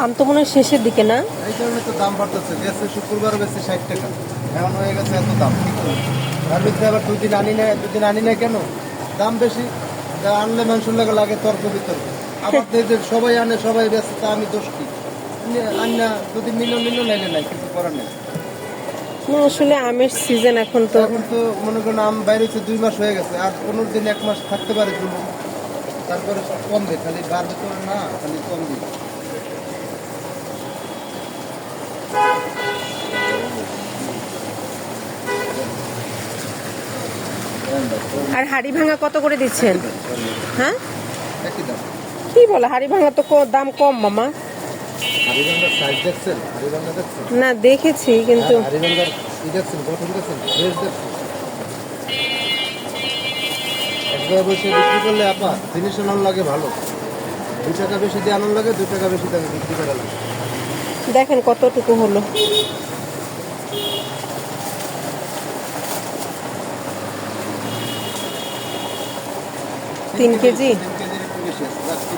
আম তো মনে হয় শেষের দিকে না? এই কারণে তো দাম বাড়তেছে। গেছে শুক্রবার বেশি 60 টাকা, এখন হয়ে গেছে এত দাম। তার ভিতরে আবার দুদিন আনি না কেন? দাম বেশি। যা আনলে মানুষের লাগে লাগে তর্ক বিতর্ক। আবার যে সবাই আনে সবাই বেচে, তা আমি দোষ কি? আন্না যদি নিল নাইলে নাই, কিছু করার নেই। না আসলে আমের সিজন এখন তো। এখন তো মনে করেন আম বাইরে হচ্ছে 2 মাস হয়ে গেছে, আর 15 দিন 1 মাস থাকতে পারে জুলুম। তারপরে সব কমবে, খালি বাড়বে তো না, খালি কমবে। আর হাড়ি ভাঙা কত করে দিচ্ছেন? হ্যাঁ, একই দাম। কি বলে হাড়ি ভাঙা তো দাম কম মামা। হারিবাঙ্গার সাইজ দেখছেন? হারিবাঙ্গা দেখছেন? না দেখেছি কিন্তু। হারিবাঙ্গার ই দেখছেন, গঠন দেখছেন, ড্রেস দেখছেন? একবার বসে বিক্রি করলে আপা জিনিস আনার লাগে ভালো। 2 টাকা বেশি দিয়ে আনার লাগে, 2 টাকা বেশি দামে বিক্রি করা লাগে। দেখেন কতটুকু হলো। 3 কেজি। 3 কেজির একটু বেশি আছে।